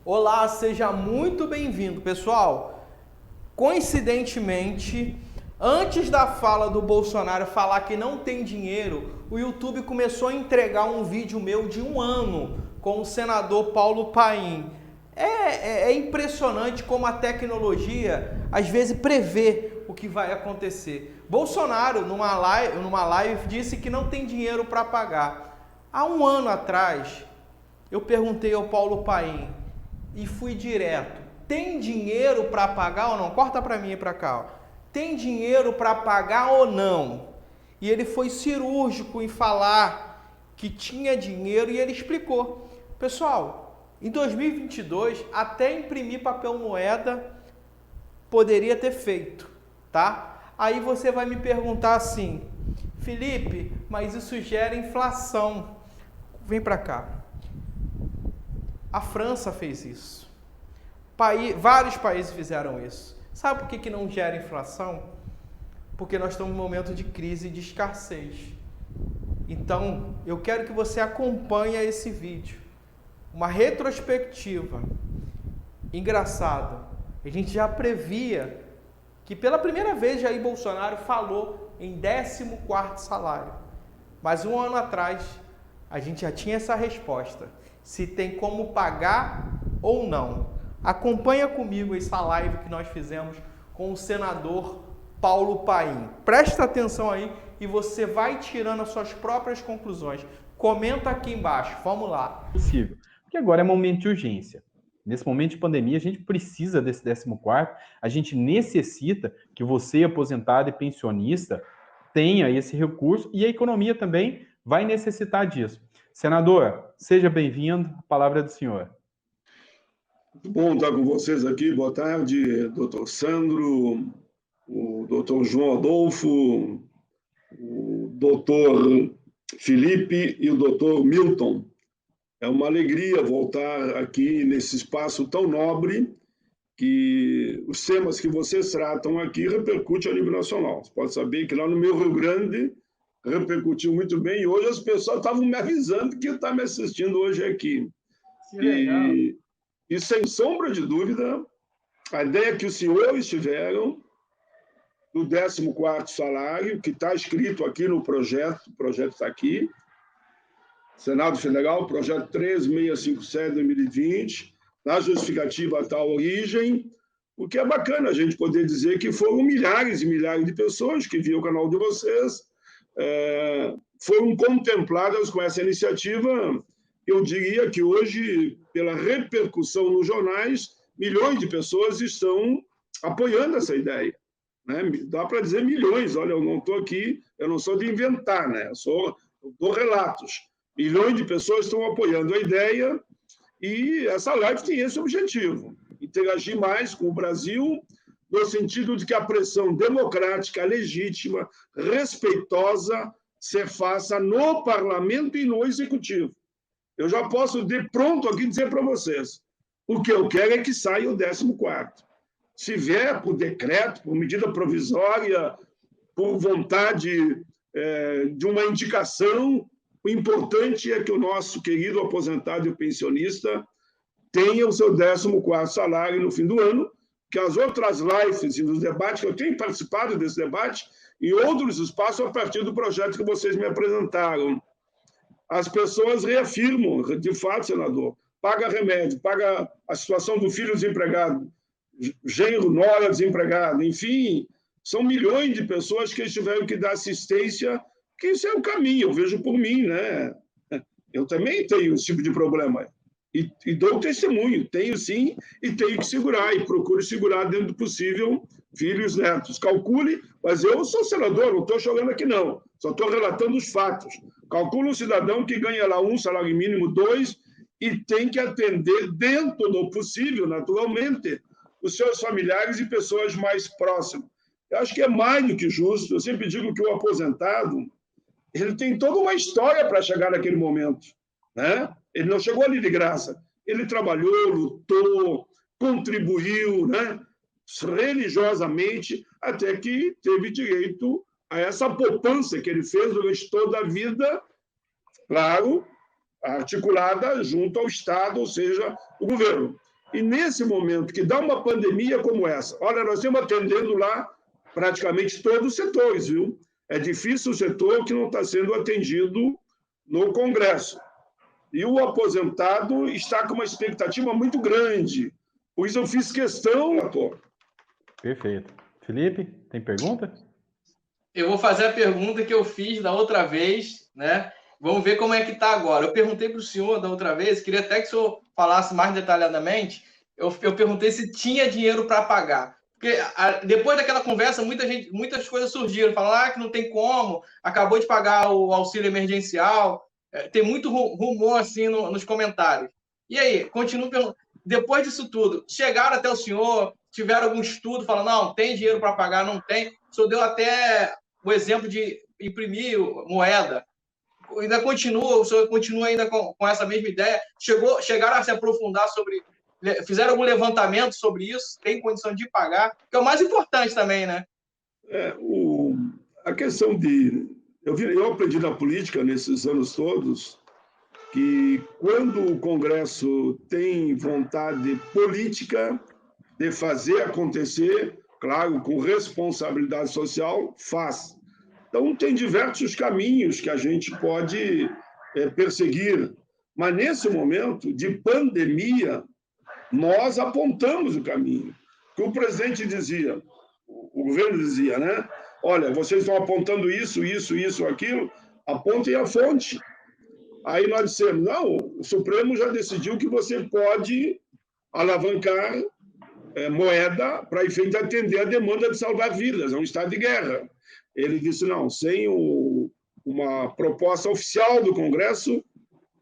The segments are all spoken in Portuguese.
Olá, seja muito bem-vindo, pessoal. Coincidentemente, antes da fala do Bolsonaro falar que não tem dinheiro, o YouTube começou a entregar um vídeo meu de 1 ano com o senador Paulo Paim. É impressionante como a tecnologia às vezes prevê o que vai acontecer. Bolsonaro, numa live, disse que não tem dinheiro para pagar. Há 1 ano atrás, eu perguntei ao Paulo Paim e fui direto. Tem dinheiro para pagar ou não? Corta para mim e para cá. Ó. Tem dinheiro para pagar ou não? E ele foi cirúrgico em falar que tinha dinheiro e ele explicou. Pessoal, em 2022, até imprimir papel moeda poderia ter feito, tá? Aí você vai me perguntar assim, Felipe, mas isso gera inflação. Vem para cá. A França fez isso. Vários países fizeram isso. Sabe por que não gera inflação? Porque nós estamos em um momento de crise e de escassez. Então, eu quero que você acompanhe esse vídeo. Uma retrospectiva. Engraçado. A gente já previa que pela primeira vez Jair Bolsonaro falou em 14º salário. Mas 1 ano atrás, a gente já tinha essa resposta. Se tem como pagar ou não. Acompanha comigo essa live que nós fizemos com o senador Paulo Paim. Presta atenção aí e você vai tirando as suas próprias conclusões. Comenta aqui embaixo. Vamos lá. Possível. Porque agora é momento de urgência. Nesse momento de pandemia, a gente precisa desse 14º, a gente necessita que você, aposentado e pensionista, tenha esse recurso e a economia também vai necessitar disso. Senador, seja bem-vindo, a palavra é do senhor. Muito bom estar com vocês aqui. Boa tarde, doutor Sandro, o doutor João Adolfo, o doutor Felipe e o doutor Milton. É uma alegria voltar aqui nesse espaço tão nobre que os temas que vocês tratam aqui repercutem a nível nacional. Você pode saber que lá no meu Rio Grande repercutiu muito bem e hoje as pessoas estavam me avisando que está me assistindo hoje aqui. E sem sombra de dúvida, a ideia que os senhores tiveram do 14º salário, que está escrito aqui no projeto, o projeto está aqui, Senado Federal, projeto 3657 de 2020, na justificativa está a origem, o que é bacana a gente poder dizer que foram milhares e milhares de pessoas que viam o canal de vocês, foram contempladas com essa iniciativa. Eu diria que hoje, pela repercussão nos jornais, milhões de pessoas estão apoiando essa ideia. Né? Dá para dizer milhões, olha, eu não estou aqui, eu não sou de inventar, né? Eu dou relatos. Milhões de pessoas estão apoiando a ideia e essa live tem esse objetivo, interagir mais com o Brasil, no sentido de que a pressão democrática, legítima, respeitosa, se faça no parlamento e no executivo. Eu já posso de pronto aqui dizer para vocês, o que eu quero é que saia o 14º. Se vier por decreto, por medida provisória, por vontade de uma indicação, o importante é que o nosso querido aposentado e pensionista tenha o seu 14º salário no fim do ano, que as outras lives e os debates, que eu tenho participado desse debate, em outros espaços a partir do projeto que vocês me apresentaram. As pessoas reafirmam, de fato, senador, paga remédio, paga a situação do filho desempregado, genro, nora desempregado, enfim, são milhões de pessoas que tiveram que dar assistência, que isso é o caminho, eu vejo por mim, né? Eu também tenho esse tipo de problema, e dou testemunho, tenho sim, e tenho que segurar, e procuro segurar dentro do possível filhos, netos. Calcule, mas eu sou senador, não estou jogando aqui não, só estou relatando os fatos. Calcule um cidadão que ganha lá 1 salário mínimo, 2, e tem que atender, dentro do possível, naturalmente, os seus familiares e pessoas mais próximas. Eu acho que é mais do que justo. Eu sempre digo que o aposentado ele tem toda uma história para chegar naquele momento. Né? Ele não chegou ali de graça. Ele trabalhou, lutou, contribuiu, né? Religiosamente, até que teve direito a essa poupança que ele fez durante toda a vida, claro, articulada junto ao Estado, ou seja, o governo. E nesse momento que dá uma pandemia como essa, olha, nós estamos atendendo lá praticamente todos os setores, viu? É difícil o setor que não está sendo atendido no Congresso. E o aposentado está com uma expectativa muito grande. Por isso eu fiz questão, Lator. Perfeito. Felipe, tem pergunta? Eu vou fazer a pergunta que eu fiz da outra vez, né? Vamos ver como é que está agora. Eu perguntei para o senhor da outra vez, queria até que o senhor falasse mais detalhadamente. Eu perguntei se tinha dinheiro para pagar. Porque depois daquela conversa, muitas coisas surgiram. Falaram que não tem como, acabou de pagar o auxílio emergencial. Tem muito rumor assim nos comentários. E aí, continuo perguntando. Depois disso tudo, chegaram até o senhor, tiveram algum estudo, falando, não, tem dinheiro para pagar, não tem. O senhor deu até o exemplo de imprimir moeda. Ainda continua, o senhor continua ainda com essa mesma ideia? Chegaram a se aprofundar sobre... Fizeram algum levantamento sobre isso? Tem condição de pagar? Que é o mais importante também, né? A questão de... Eu aprendi na política nesses anos todos que quando o Congresso tem vontade política de fazer acontecer, claro, com responsabilidade social, faz. Então, tem diversos caminhos que a gente pode perseguir. Mas, nesse momento de pandemia, nós apontamos o caminho. Que o presidente dizia, o governo dizia, né? Olha, vocês estão apontando isso, aquilo, apontem a fonte. Aí nós dissemos, não, o Supremo já decidiu que você pode alavancar moeda para efeito de atender a demanda de salvar vidas, é um estado de guerra. Ele disse, não, sem uma proposta oficial do Congresso,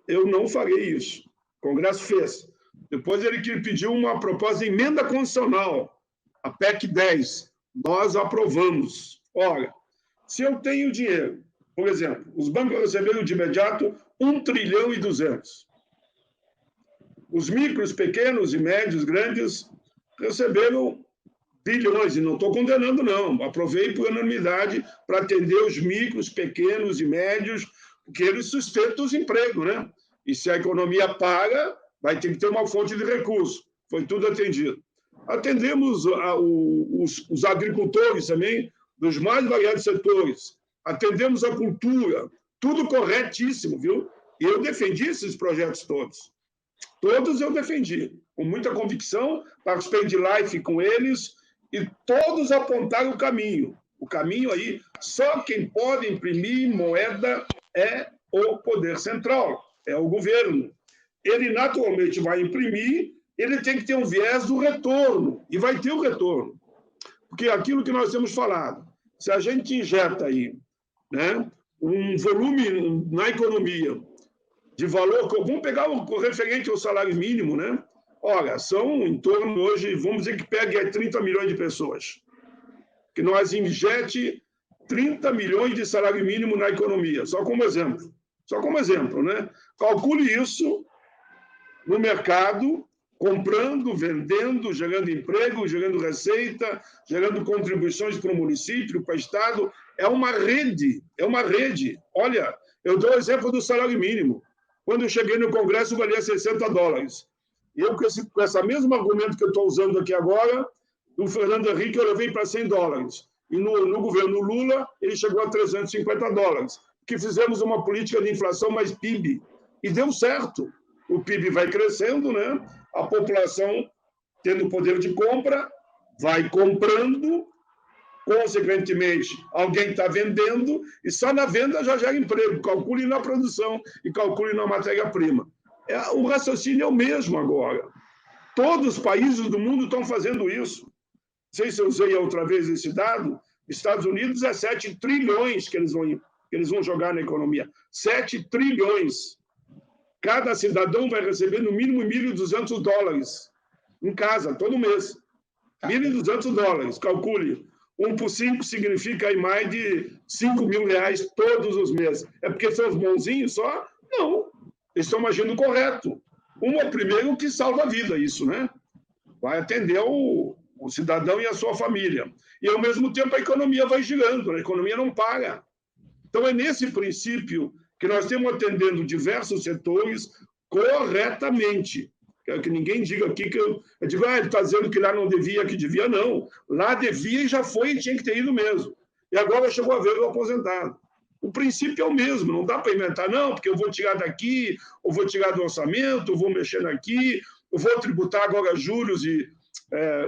eu não farei isso. O Congresso fez. Depois ele pediu uma proposta de emenda constitucional, a PEC 10. Nós aprovamos. Olha, se eu tenho dinheiro, por exemplo, os bancos receberam de imediato 1,2 trilhão. Os micros, pequenos e médios, grandes, receberam bilhões, e não estou condenando, não. Aprovei por unanimidade para atender os micros, pequenos e médios, porque eles sustentam os empregos, né? E se a economia para, vai ter que ter uma fonte de recurso. Foi tudo atendido. Atendemos os agricultores também, dos mais variados setores. Atendemos a cultura. Tudo corretíssimo, viu? E eu defendi esses projetos todos. Todos eu defendi, com muita convicção, participei de live com eles, e todos apontaram o caminho. O caminho aí, só quem pode imprimir moeda é o poder central, é o governo. Ele naturalmente vai imprimir, ele tem que ter um viés do retorno, e vai ter o retorno. Porque aquilo que nós temos falado, se a gente injeta aí, né, um volume na economia de valor, vamos pegar o referente ao salário mínimo, né? Olha, são em torno hoje, vamos dizer que pegue 30 milhões de pessoas. Que nós injete 30 milhões de salário mínimo na economia, só como exemplo. Só como exemplo, né? Calcule isso no mercado, comprando, vendendo, gerando emprego, gerando receita, gerando contribuições para o município, para o Estado. É uma rede, é uma rede. Olha, eu dou o exemplo do salário mínimo. Quando eu cheguei no Congresso, valia $60. Eu, com esse mesmo argumento que eu estou usando aqui agora, do Fernando Henrique, eu levei para $100. E no governo Lula, ele chegou a $350. Que fizemos uma política de inflação mais PIB. E deu certo. O PIB vai crescendo, né? A população, tendo poder de compra, vai comprando, consequentemente, alguém está vendendo, e só na venda já gera emprego. Calcule na produção e calcule na matéria-prima. O raciocínio é o mesmo agora. Todos os países do mundo estão fazendo isso. Não sei se eu usei outra vez esse dado. Estados Unidos é 7 trilhões que eles vão jogar na economia. 7 trilhões. Cada cidadão vai receber no mínimo $1.200 em casa, todo mês. $1.200, calcule. 1 por 5 significa aí mais de R$5.000 todos os meses. É porque são os bonzinhos só? Não. Eles estão agindo correto. Primeiro que salva a vida, isso, né? Vai atender o cidadão e a sua família. E, ao mesmo tempo, a economia vai girando, a economia não para. Então, é nesse princípio que nós estamos atendendo diversos setores corretamente. Quero que ninguém diga aqui que eu digo, ele está dizendo que lá não devia, que devia, não. Lá devia e já foi e tinha que ter ido mesmo. E agora chegou a vez do aposentado. O princípio é o mesmo, não dá para inventar, não, porque eu vou tirar daqui, ou vou tirar do orçamento, ou vou mexer aqui, eu vou tributar agora juros e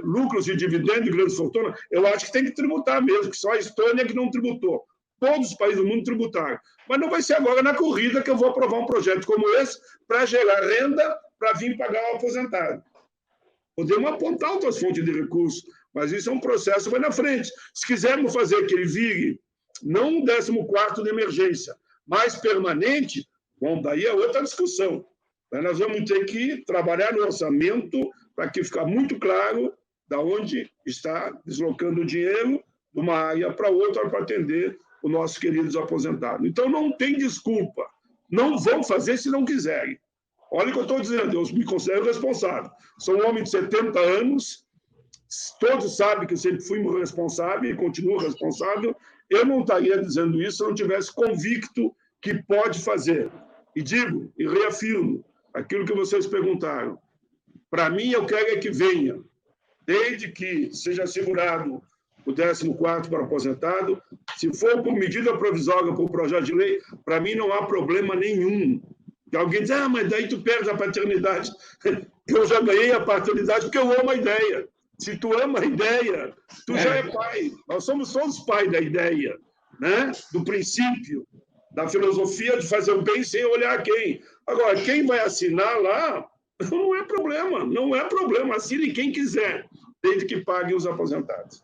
lucros e dividendos de grandes fortunas. Eu acho que tem que tributar mesmo, que só a Estônia que não tributou. Todos os países do mundo tributaram. Mas não vai ser agora na corrida que eu vou aprovar um projeto como esse para gerar renda para vir pagar o aposentado. Podemos apontar outras fontes de recursos, mas isso é um processo que vai na frente. Se quisermos fazer que ele vire não um 14º de emergência, mas permanente, bom, daí é outra discussão. Nós vamos ter que trabalhar no orçamento para que fique muito claro de onde está deslocando o dinheiro de uma área para outra para atender os nossos queridos aposentados. Então, não tem desculpa. Não vão fazer se não quiserem. Olha o que eu estou dizendo, eu me considero responsável. Sou um homem de 70 anos, todos sabem que eu sempre fui responsável e continuo responsável. Eu não estaria dizendo isso se eu não tivesse convicto que pode fazer. E digo, e reafirmo, aquilo que vocês perguntaram. Para mim, eu quero que venha, desde que seja assegurado o 14º para aposentado. Se for por medida provisória, por projeto de lei, para mim não há problema nenhum. E alguém diz, mas daí tu perde a paternidade. Eu já ganhei a paternidade porque eu amo a ideia. Se tu ama a ideia, tu já é pai. Nós somos todos pais da ideia, né? Do princípio, da filosofia de fazer o bem sem olhar quem. Agora, quem vai assinar lá, não é problema. Não é problema. Assine quem quiser, desde que pague os aposentados.